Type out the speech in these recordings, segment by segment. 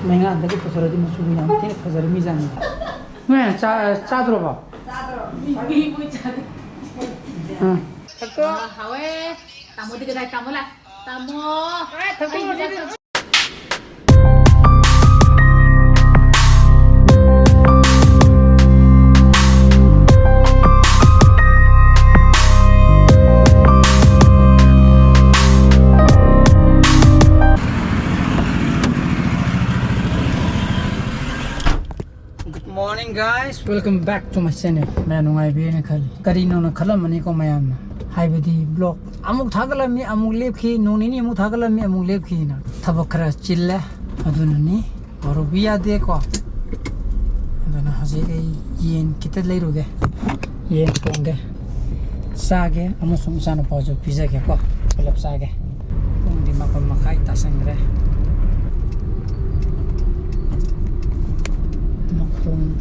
ꯃꯩꯉꯥꯟꯗꯒꯤ ꯄꯨꯊꯣꯔꯗꯤ ꯃꯆꯨꯒ ꯌꯥꯝ ꯊꯤꯅ ꯐꯖꯔꯝꯃꯤꯖꯥꯠꯅꯤ ꯅꯣꯏ ꯆꯥꯗ꯭ꯔꯣꯕ ꯃꯣꯏ ꯆꯥꯗꯦ ꯍꯥꯎꯋꯦ ꯇꯥꯃꯣꯗꯤ ꯀꯗꯥꯏ ꯇꯥꯃꯣ ꯂꯥꯛ ꯇꯥꯃꯣ Morning guys, welcome back to my channel. मैं नुंगाई बेने खाली करीनो न खलम मनी को मैं आम हाइबदी ब्लॉग अमुक थागलम मी अमुक लेपखी नोनिनी अमुक थागलम मी अमुक लेपखी ना थबक खरा चिल्ले अदुननी और बिया दे को अदुना हजे येन किते लेरुगे येन तोंगे सागे अमुसुम सानो पाजो पिजागे को पलब सागे उंदी मपम मखाई तासंगरे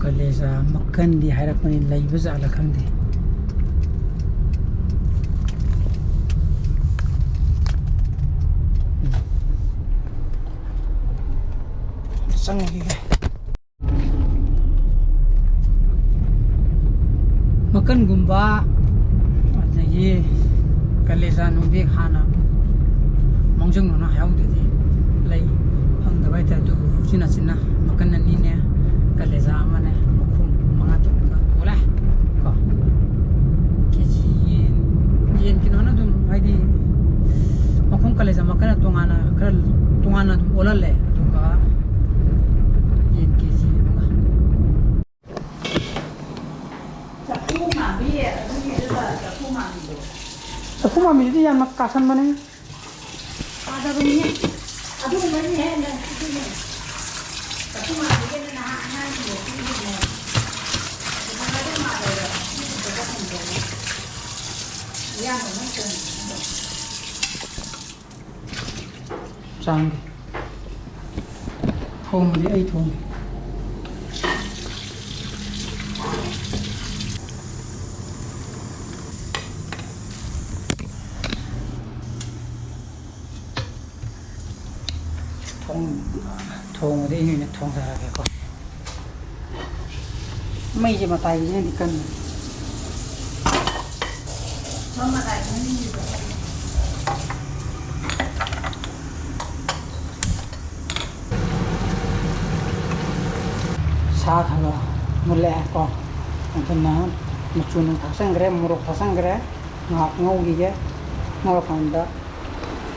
कलेजा मक्खन दी हायरपनी लैब जाला खंदे संगी मक्खन गुंबा ये कलेजा नुबे खाना मंजंग नो हाउदे लै फंगदबाय ता दु चिना चिना मक्खन नि ने कलेजा मने मखुम मंगा तुमगा बोला को केजी येन किनो ना तुम भाईदी मखुम कलेजा मकना तुंगाना तुम ओलले तुंगा येन केजी मंगा चकू मामी दी यान मक्कासन बने आदा बने अदु बने है ना चकू मामी के ना चांग थोंग दे आई थोंग थोंग दे इन्हें थोंग सारा के कोไม่จะมาตายเนี่ยดิกันมาตายนี่ชาทะเลมุแลก็อันนั้นนะมาชวนทักสังเกตมุรกทักสังเกตงอกงอกี่แกงอกกันดา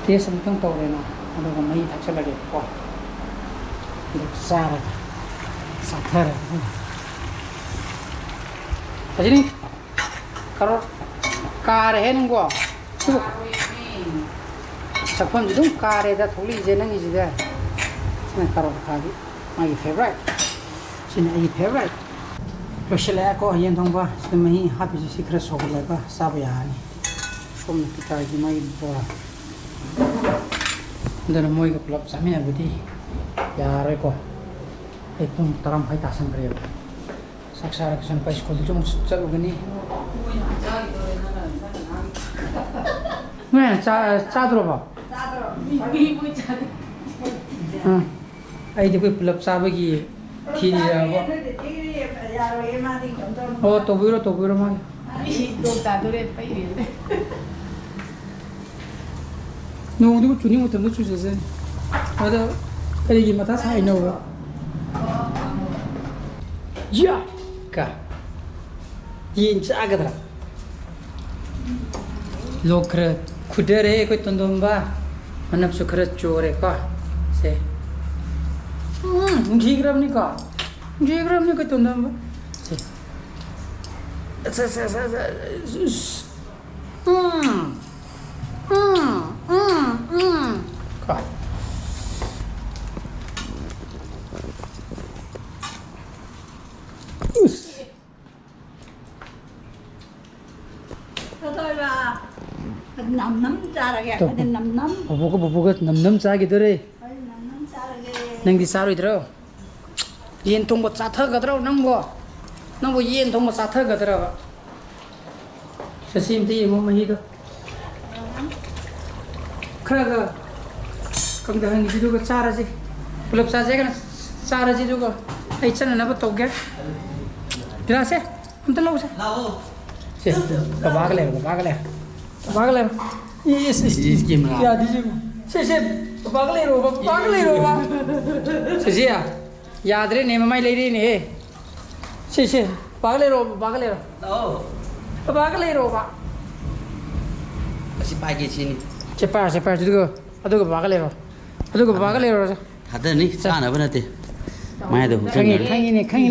เที่ยสมต้องโตเลยนะอันนั้นก็ไม่ทักษะเลยก็ลูกสาวสัตว์เลยJadi kalau kare hen gua, tuh, sapam itu kare dah thuli jenang ini juga, sini taruh kaki, my favorite, sini my favorite. Special aku yang thong ba, sini mahi habis secret soal apa, sabi ya ni, kom kita lagi mai bola, dan moi ke pelap sami aku di, ya reko, pun taram hai tasan kerja. Saksara kesan pas sekolah cuma sejak begini. Mana cadro apa? Cadro. Ibu cadro. Ayo dia pelap sahaja ki, kiri apa? Oh, tobiro mah. Itu cadro apa ini? No, dia cuni macam tu susah. Ada, ada yang mata saya no. Ya. Yin cagadra lokra kudere ko tondomba manap sukra chore ka se jigram ni ko tondomba se ka Nam cara ke, ada nam. Bobo nam cara gitu re. Nam cara ke. Neng di saru itu. Yen tunggu cather gitu, nanggo yen tunggu cather gitu. Sesim ti mau mahi tu. Kerana, kang dah ni itu cara sih. Belum saja kan चारजी दुगा ai चननब तौगे गिलासे हमत लौसे से बाग ले yes ya diji se बाग ले रो से या याद रे ने ममाई ले रे ने से बाग ले रो बाग ले रो बा Kasi pagi sini. cepat juga aduh baग ले रो Ada nih, sana apa nanti? Mana tuh? खाई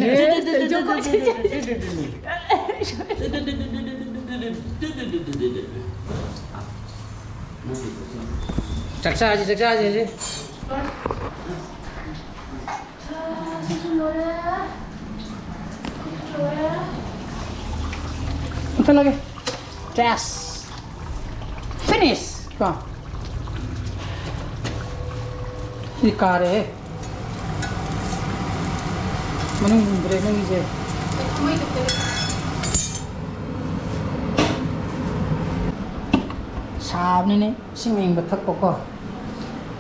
ने चक्सा जी उठा लगे टेस फिनिश का ये कार है मनु ब्रेक नहीं जे साबने ने सिंगिंग बथक पको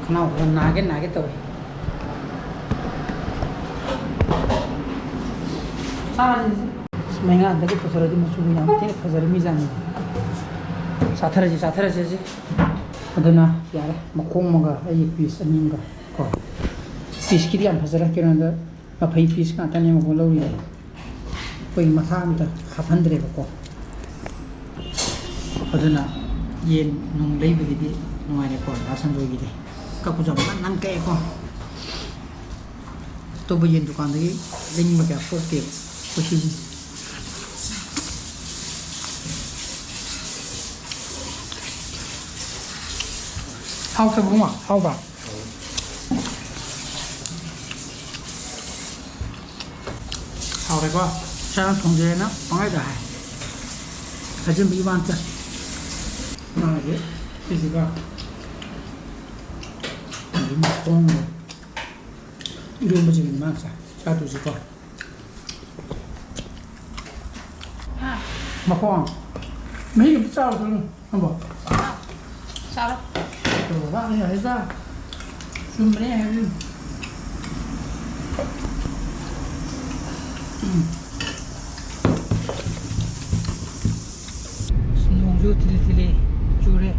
खना नागे तो महंगा अंदर के पसर दी मसूबी नाम थे फजर मी जानी साथर जी अदना यार मखोंग मगा आई पीस अनिंगा को पीस की दिया फजर के अंदर मफई पीस का तने मको लौरी कोई मथा में हाफंद्रे बको अदना ये नों लेबदी नुआने को आसन रोगी काकु जब नंग के को तो बयन दुकान दगी लिंग में क्या फोके खुशी हाउ सब हुआ हाउ बा हाउ रे को शाम थोंजे ना पाए दा है हजम भी बांध ना ये किसी का 똥 이런 거 지금 막사 자도 지고 막고 mấy cái sao rồi không bỏ sao đâu rồi bác này hay ra xung bên này hay nung ju tili jure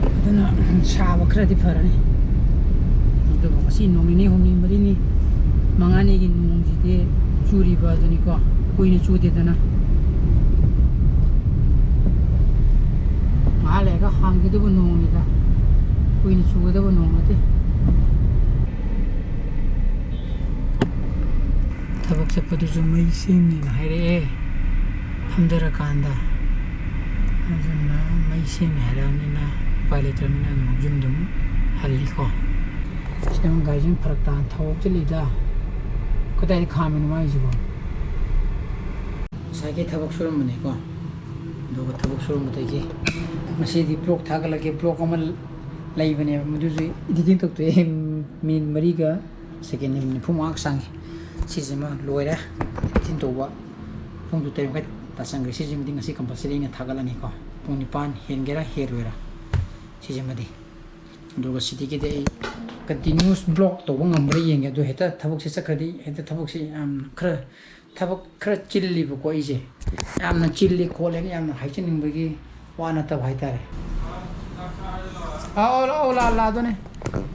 adana chaba khadi pharani 도 같이 농이니 홈니 머리니 망아니기 농지데 주리 봐주니까 보이니 주대잖아 말래가 한기도 농이다 보이니 주고도 농어데 타복 세포도 좀 메이심니 하이레 함들어 간다 하जना 메이심 해라니나 빨리들면 좀좀 할리고 지금 가진 프락단 타고 질리다 그다이 가면 많이 지고 사기 타복 수름 문이고 누가 타복 수름 못하지 마시디 블록 타글게 블록 아마 라이브네 무두지 이디팅 톡도 민 머리가 세계님 품악 상이 시즈마 로이라 진도와 풍도 때문에 다상게 시즈미 딩시 컴퍼시리네 타글라니고 풍니판 헨게라 헤로이라 시즈마디 누가 시디게데 continuous block to bang amri yeng do heta thabok se sakhadi heta thabok se khra thabok khra chilli bu ko ije amna chilli khole ni amna haichening bagi wana ta bhai tare la do ne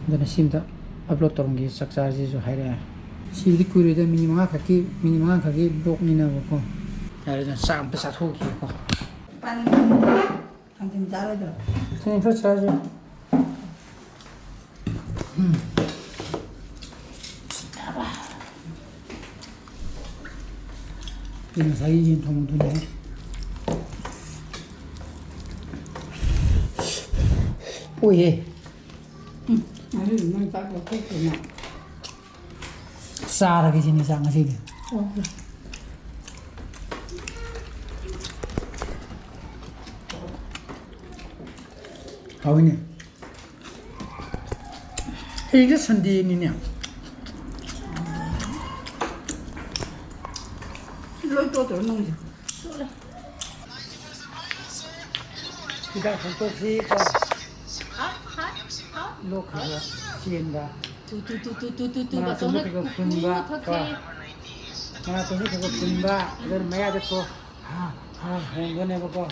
dana simta upload torngi saksa ji jo haire si di kuri da minimum khaki block ni na ko tare da sam pa sa thu ki ko pan angin jara do sen fa cha ji 이런 사이진 통도네. 오예. 아니 이만 딱 먹고 그냥. 싸라게 지니 상하시게. 하우네. 이게 선디니냐? lôi tôi tưởng nông gì kita untuk sih kok lo kerja sienda 뚜뚜뚜뚜뚜뚜 Mana 가서는 tumbuh ke punba, 어떻게 mana tumbuh ke punba, dan maya de ko, gone bako.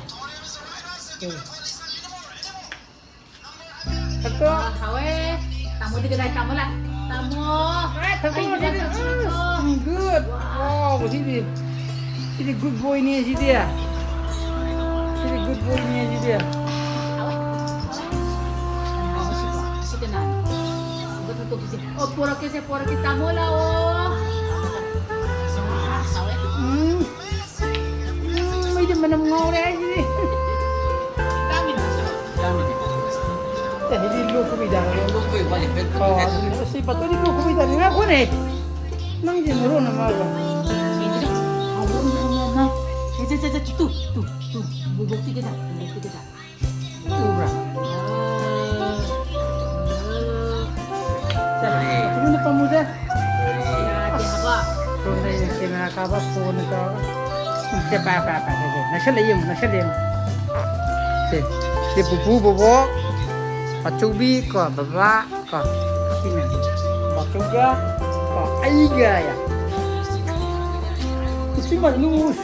Satu, 하웨 tamu tiga dah tamu lah tamu satu Ay, ini, tamu. good. Wow, sini good boy ni si dia. Sini good boy ni si dia. Sige na. Betul tu kasi. Oh, pura kasi tamu lah oh. Hawe. May di mana mengore sini. Dami na siya. Dami di. Hindi luko bidang. Lu ko yung balik bet. Oh, si pato di luko bidang. Nga ko ne. Nang di muro na maga. Hindi na. Awon na. Jaja tu. Bubukti kita. Ubra. Sige na pamuda. Ya, dia apa? Kung na yung kinakaba po na ito. Sige, pa. Sige, nasyalayin. Sige, bubo. Pacubi ko, baba ko. Sini. Pacuga ko. Aiga ya. Isi malus.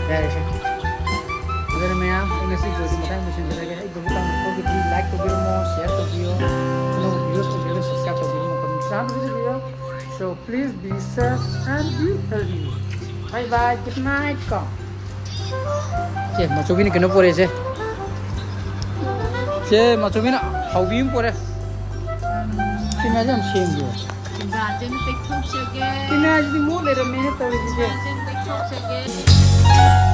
Dari siya. अगर मैं आप इनसे जो भी बताएं मुझे लगा एक दो काम को भी लाइक तो वीडियो में शेयर तो वीडियो नो वीडियो तो वीडियो सब्सक्राइब तो वीडियो में कमेंट शाम से video so please be safe and be healthy bye bye good night ko che ma chu bin keno pore che ma chu bin hau bim pore ki ma jam shem yo Imagine TikTok sige. ki na ji mo le re me to ji Imagine TikTok sige.